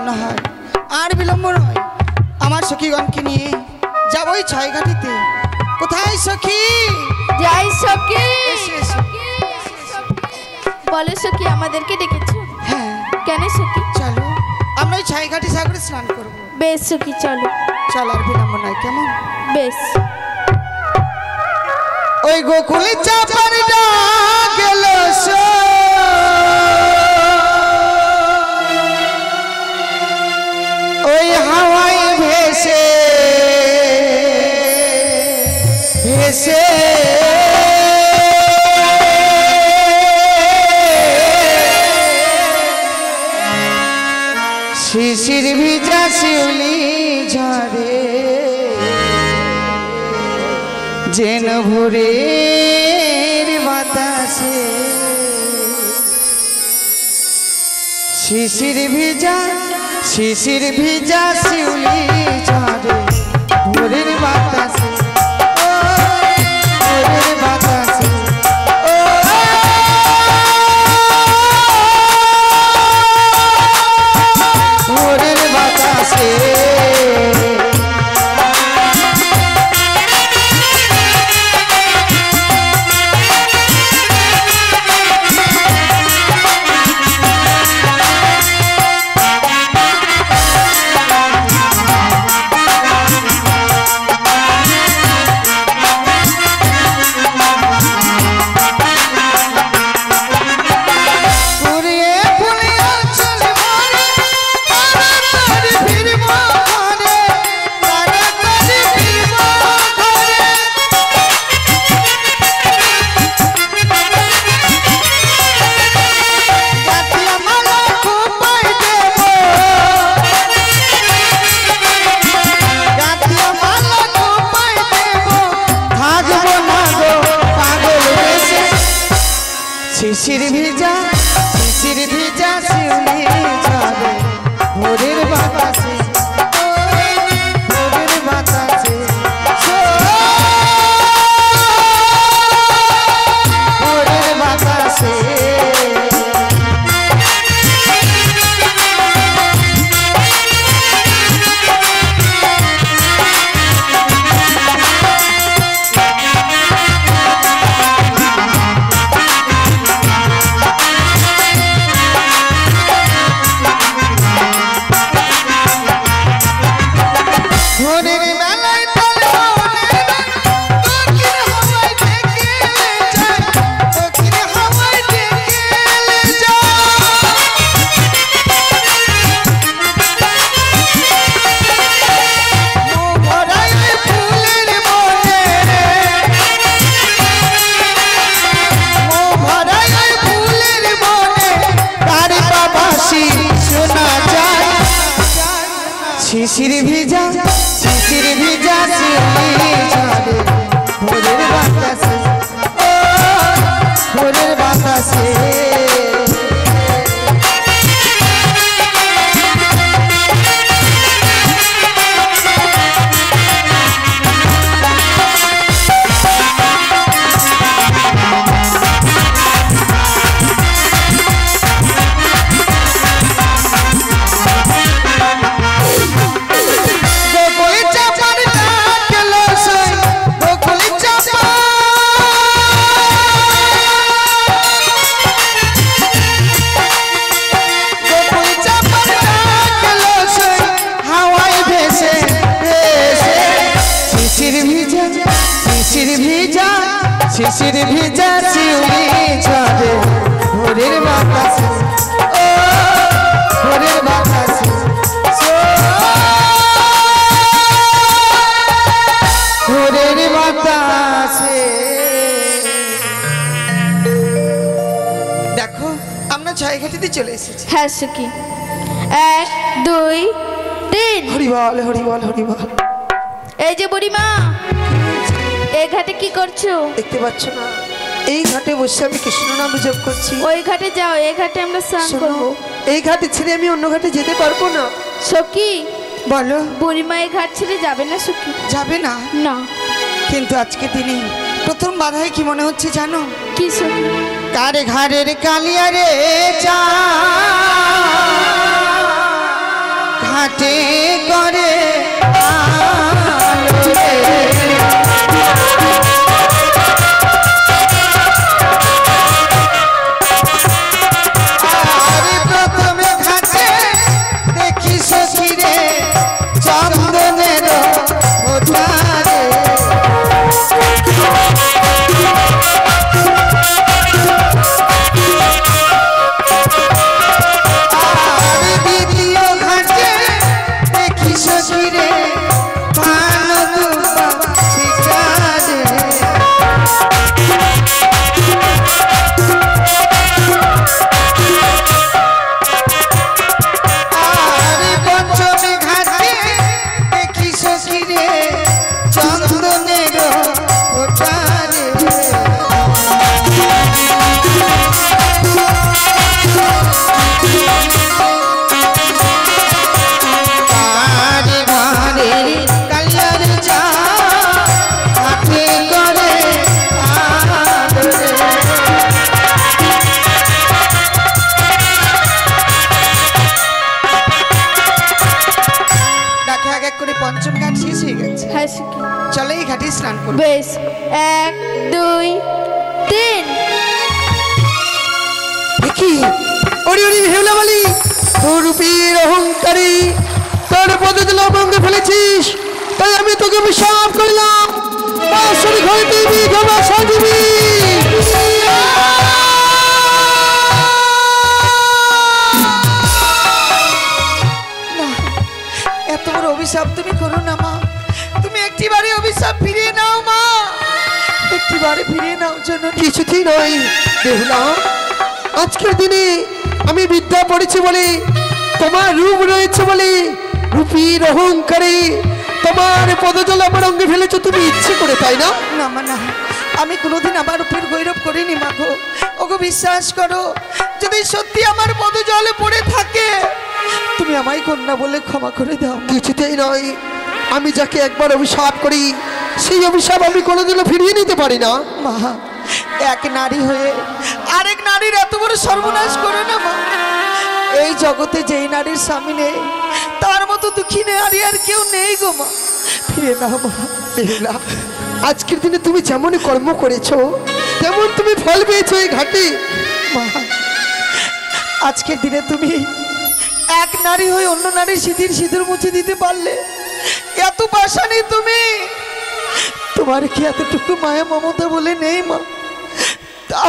মনে হয় আর বিলম্ব নয়, আমার সখীগণকে নিয়ে যাবো ওই ছয়ঘাটিতে। কোথায় সখী? যাই সখী। এসো। বলো সখী, আমাদেরকে ডেকেছো? হ্যাঁ। কেন সখী? চলো আমরা ওই ছয়ঘাটি সাগরে স্নান করবো। বেশ সখী চলো। চল আর বিলম্ব নয়, কেমন? বেশ। ওই গোকুলে চাপার ডাক গেল ওই হাওয়ায় ভেসে ভেসে শিশির ভিজা শিউলি ঝরে যেন ভোরের বাতাসে শিশির ভিজা শিউলি ঝরে ভোরের বাতাসে ভোরের বাতাসে ভোরের বাতাসে শিশির ভিজা শিউলি ঝরে ভোরের বাতাসে ভোরের বাতাসে ভোরের বাতাসে শিশির ভিজা শিউলি ঝরে ভোরের বাতাসে ভোরের বাতাসে শিশির ভিজা শিউলি ঝরে ভোরের বাতাসে ভোরের বাতাসে ভোরের বাতাসে। দেখো আমরা ছয়ঘাটিতে চলে এসেছি। হ্যাঁ সখী, 1 2 3। হরিবল হরিবল হরিবল। এই যে বুড়িমা, এই ঘাটে কি করছো? দেখতে পাচ্ছ না, এই ঘাটে বসে আমি কৃষ্ণ নাম জপ করছি। ওই ঘাটে যাও, এই ঘাটে আমরা স্নান করব। এই ঘাটে ছেড়ে আমি অন্য ঘাটে যেতে পারবো না। সখী বলো। বুড়িমা এই ঘাট ছেড়ে যাবে না সখী? যাবে না? না। কিন্তু আজকে দিনে প্রথম বাধায় কি মনে হচ্ছে জানো? কি সখী? কারে ঘাড়ের কালিয়া রে চা ঘাটে করে আলো রে। আরে প্রথমে ঘাটে দেখি সখী রে চন্দনের ফোঁটা রে। আরে দ্বিতীয় ঘাটে দেখি সখী রে পান দুপা ছিটা রে। আরে পঞ্চমী ঘাটে দেখি সখী রে চন্দনের ফোঁটা রে। বাড়ি ঘরের কালিয়ার চা হাতে করে আলো রে। দেখো এক এক করে পঞ্চম ঘাট শেষ হয়ে গেছে। হ্যাঁ সখী। চলো এই ঘাটে স্নান করবো। বেশ, 1 2 3। দেখি ওরি ওরি হেউলা বলি তোর রূপের অহংকারী তোর পদতল অঙ্গে ফেলেছিস, তাই আমি তোকে অভিশাপ করলাম বাসরি ঘরে দিবি গবা সাজিবি। না, এত বড় অভিশাপ তুমি করো না মা। তুমি একটিবারে অভিশাপ ফিরিয়ে নাও মা, একটিবারে ফিরিয়ে নাও জননী। কিছুতেই নয় বেহুলা, আজকের দিনে আমি বিদ্যা পড়েছি বলে, তোমার রূপ রয়েছে বলে, রূপীর অহংকারে তোমার পদতল আমার অঙ্গে ফেলেছো তুমি ইচ্ছে করে, তাই না? না মা না, আমি কোনোদিন আমার উপর গৌরব করিনি মা গো। ওগো বিশ্বাস করো, যদি সত্যি আমার পদজলে পড়ে থাকে তুমি আমায় কন্যা বলে ক্ষমা করে দাও। কিছুতেই নয়, আমি যাকে একবার অভিশাপ করি সেই অভিশাপ আমি কোনোদিনও ফিরিয়ে নিতে পারি না। মা, এক নারী হয়ে আরেক নারীর এত বড় সর্বনাশ করো না মা। এই জগতে যেই নারীর স্বামী নেই তার মতো দুঃখী নারী আর কেউ নেই গো মা। ফিরে নাও মা। বেহুলা, আজকের দিনে তুমি যেমন কর্ম করেছো তেমন তুমি ফল পেয়েছো এই ঘাটে। মা, আজকের দিনে তুমি এক নারী হয়ে অন্য নারীর সিঁথির সিঁদুর মুছে দিতে পারলে, এত পাশানি তুমি। তোমার কি এতটুকু মায়া মমতা বলে নেই মা?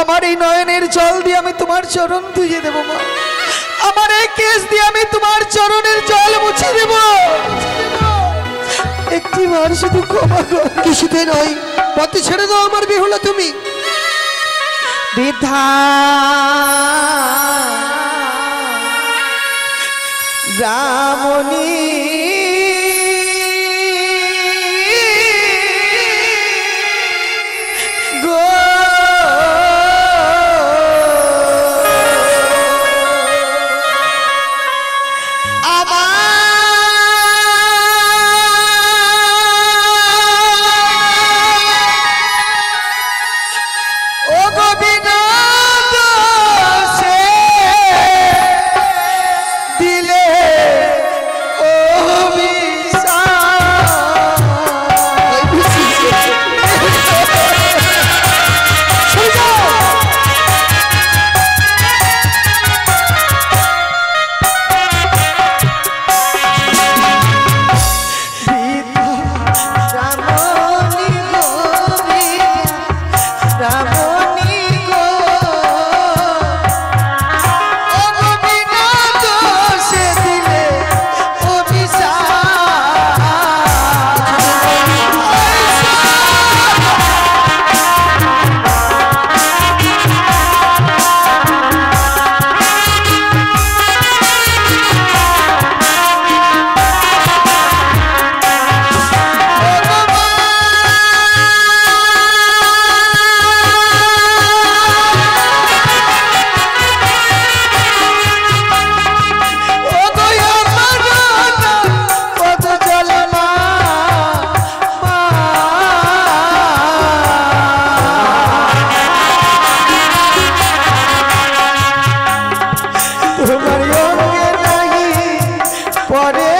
আমার এই নয়নের জল দিয়ে আমি তোমার চরণ ধুয়ে দেবো মা। আমার এই কেস দিয়ে আমি তোমার চরণের জল মুছে দেব। একটিবার শুধু ক্ষমা কর। কিছুতে নয়, পথে ছেড়ে দাও আমার বেহুলা তুমি। বিধা রামণী গো, ও গোবিন্দ সে দিলে তোমার অঙ্গে নাহি পরে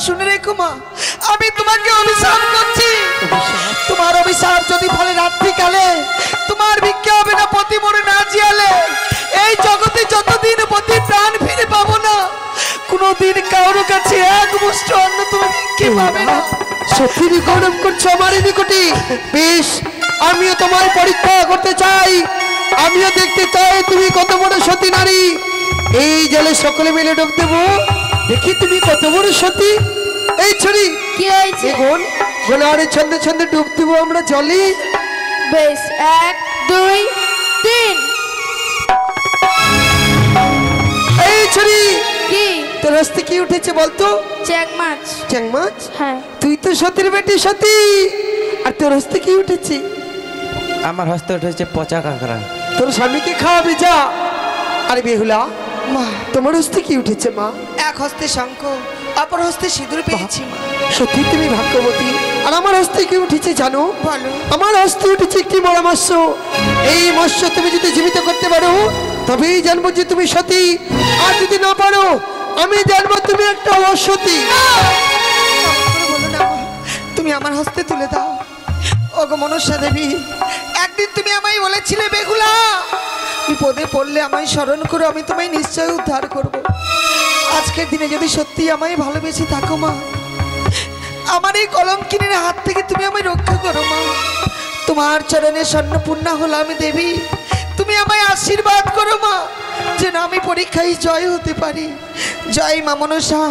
শুনে রেখো মা, আমি তোমাকে অভিশাপ করছি। তোমার অভিশাপ যদি ফলে রাত্রিকালে তোমার ভিক্ষা হবে না, পতি মরে না জিয়ালে এই জগতে যতদিন পতি প্রাণ ফিরে পাবো না, কোনোদিন কারোর কাছে এক মুষ্টি অন্ন তুমি ভিক্ষে পাবে না। সত্যি গৌরব করছো আমার নিকটে। বেশ, আমিও তোমার পরীক্ষা করতে চাই, আমিও দেখতে চাই তুমি কত বড় সতী নারী। এই জলে সকলে মিলে ডুব দেবো, দেখি তুমি কত বড় সতী। এই ছড়ি কি হয়েছে? গোল গোলারে ছন্দে ছন্দে ডুব দেবো আমরা জলে। বেশ, 1 2 3। এই ছড়ি কি তোর হস্তে কি উঠেছে বলতো? চ্যাং মাছ। চ্যাং মাছ? হ্যাঁ। তুই তো সতীর বেটি সতী, আর তোর হস্তে কি উঠেছে? আমার হস্তে উঠেছে পচা কাঁকড়া। তোর স্বামীকে খাওয়াবি যা। আরে বেহুলা, মা, তোমার হস্তে কি উঠেছে মা? এক হস্তে শঙ্খ, অপর হস্তে সিঁদুর পেয়েছি মা। সত্যি তুমি ভাগ্যবতী। আর আমার হস্তে কি উঠেছে জানো? বলো। আমার হস্তে উঠেছে একটি বড় মৎস্য। এই মৎস্য তুমি যদি জীবিত করতে পারো তবেই জানবো যে তুমি সতী, আর যদি না পারো আমি জানবো তুমি একটা অসতী। বলো না মা, তুমি আমার হস্তে তুলে দাও। ওগো মনসা দেবী, একদিন তুমি আমায় বলেছিলে বেহুলা বিপদে পড়লে আমায় স্মরণ করো, আমি তোমায় নিশ্চয়ই উদ্ধার করব। আজকের দিনে যদি সত্যি আমায় ভালোবেসে থাকো মা, আমার এই কলঙ্কিনীর হাত থেকে তুমি আমায় রক্ষা করো মা। তোমার চরণে স্বর্ণপূর্ণা হলো আমি দেবী, তুমি আমায় আশীর্বাদ করো মা, যেন আমি পরীক্ষায় জয় হতে পারি। জয় মা মনসা,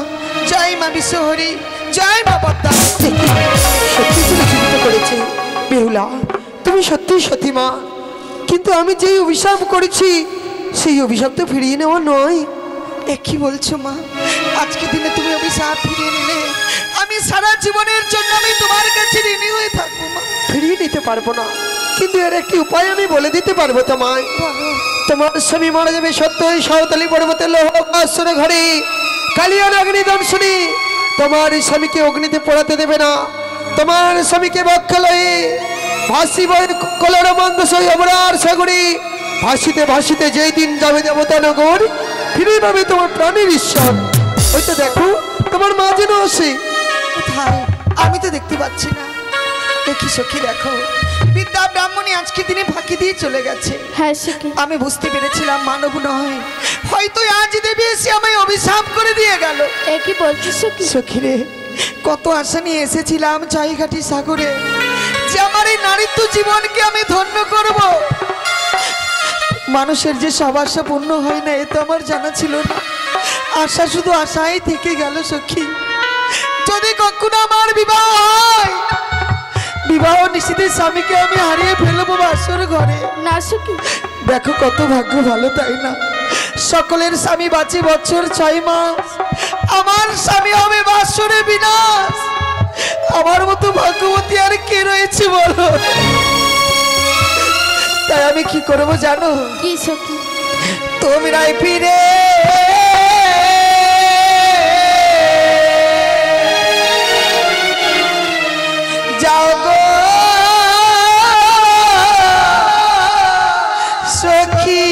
জয় মা বিশ্বহরি, জয় মা পদ্মা। সত্যি তুমি জীবিত করেছে বেহুলা, তুমি সত্যি সতী মা। কিন্তু আমি যেই অভিশাপ করেছি সেই অভিশাপ তো ফিরিয়ে নেওয়া নয়। এ কি বলছো মা? আজকে দিনে তুমি অভিশাপ ফিরিয়ে নিলে আমি সারা জীবনের জন্য আমি তোমার কাছে ঋণী হয়ে থাকবো মা। ফিরিয়ে নিতে পারবো না, কিন্তু এর একটি উপায় আমি বলে দিতে পারবো তোমায়। বলো। তোমার স্বামী মারা যাবে সত্য এই সাঁওতালি পর্বতের লোহাসনে ঘরে কালিয়ার অগ্নি দংশনী। তোমার স্বামীকে অগ্নিতে পোড়াতে দেবে না, তোমার স্বামীকে বক্ষালয়ে ভাসিব কলর মন্দ সই অবরার সাগরে। ভাসিতে ভাসিতে যেই দিন যাবে দেবতা নগর, ফিরে পাবে তোমার প্রাণের ঈশ্বর। ওই তো দেখো তোমার মা যেন আসে। কোথায়? আমি তো দেখতে পাচ্ছি না। দেখি সখী, দেখো বিদ্যা ব্রাহ্মণী আজকে দিনে ফাঁকি দিয়ে চলে গেছে। হ্যাঁ সখী। আমি বুঝতে পেরেছিলাম মানব নয়, হয়তো আজ দেবী এসে আমায় অভিশাপ করে দিয়ে গেল। এ কি বলছিস সখী? সখী রে, কত আশা নিয়ে এসেছিলাম চাইঘাটি সাগরে যে আমার এই নারীত্ব জীবনকে আমি ধন্য করব। মানুষের যে সব আশা পূর্ণ হয় না, এ তো আমার জানা ছিল না। আশা শুধু আশাই থেকে গেল সখী। যদি কখনো আমার বিবাহ হয়, বিবাহ নিশ্চিত স্বামীকে আমি হারিয়ে ফেলবো বাসর ঘরে। না সখী। দেখো কত ভাগ্য ভালো, তাই না? সকলের স্বামী বাঁচে বছর 6 মাস, আমার স্বামী হবে বাসরে বিনাশ। আমার মতো ভাগ্যবতী আর কে রয়েছে বলো? তাই আমি কি করবো জানো? কি সখী? তোমরাই ফিরে যাও গো সখী,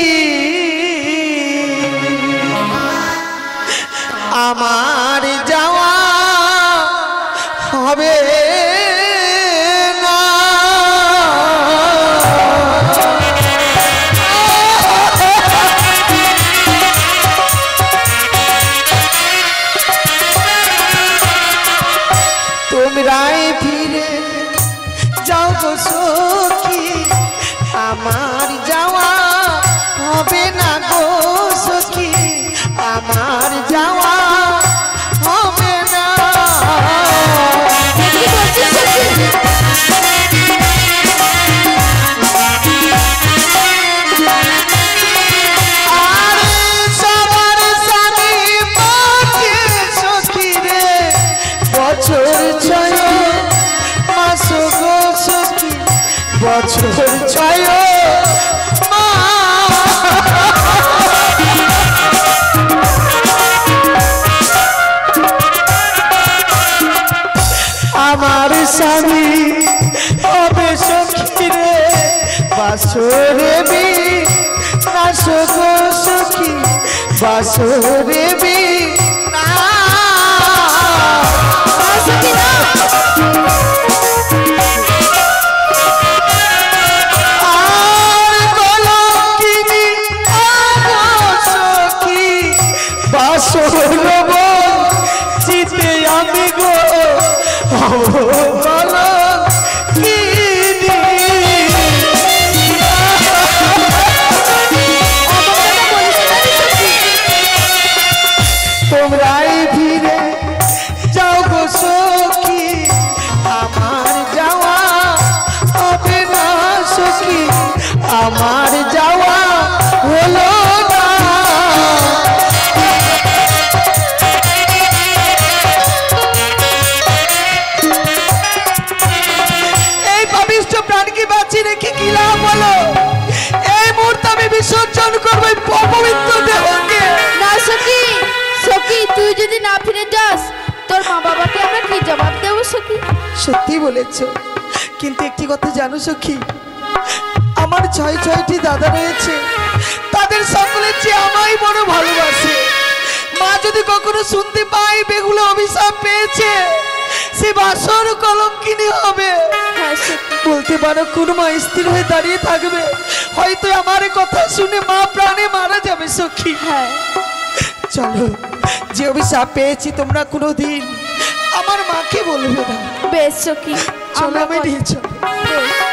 আমার যাওয়া হবে না। তোমরাই ফিরে যাও গো সখী, আমার যাওয়া হবে না গো সখী, আমার যাওয়া হবে না। কি বলছিস সখী? আর সবার স্বামী বাঁচে সখী রে বছর 6 মাস গো সখী, বছর 6 আমার স্বামী হবে সখী রে বাসরে বি নাশ গো সখী, বাসরে বি না। সখী না। আর কলঙ্কিনী আগো সখী, বাসর চিতে আমি গো কলঙ্কিনী। তোমরাই ফিরে যাও গো সখী, আমার যাওয়া হবে না সখী, আমার যাওয়া হলো না। এই পবিত্র প্রাণকে বাঁচিয়ে রেখে কি লাভ হলো? এই মুহূর্তে আমি বিসর্জন করবো এই অপবিত্র দেহকে। না সখী। সখী তুই যদি না ফিরে যাস, তোর মা বাবাকে আমরা কি জবাব দেবো সখী? সত্যি বলেছ, কিন্তু একটি কথা জানো সখী, আমার 6টি দাদা রয়েছে, তাদের সকলের চেয়ে আমায় বড় ভালোবাসে। মা যদি কখনো শুনতে পাই বেগুলো অভিশাপ পেয়েছে, সে বাসর কলঙ্কিনী হবে। হ্যাঁ সখী। বলতে পারো কোন মা স্থির হয়ে দাঁড়িয়ে থাকবে? হয়তো আমার কথা শুনে মা প্রাণে মারা যাবে সখী। হ্যাঁ। চলো, যে অভিশাপ পেয়েছি তোমরা কোনোদিন আমার মাকে বলবে না। বেশ সখী। চলো, আমি নিয়ে চলো। বেশ।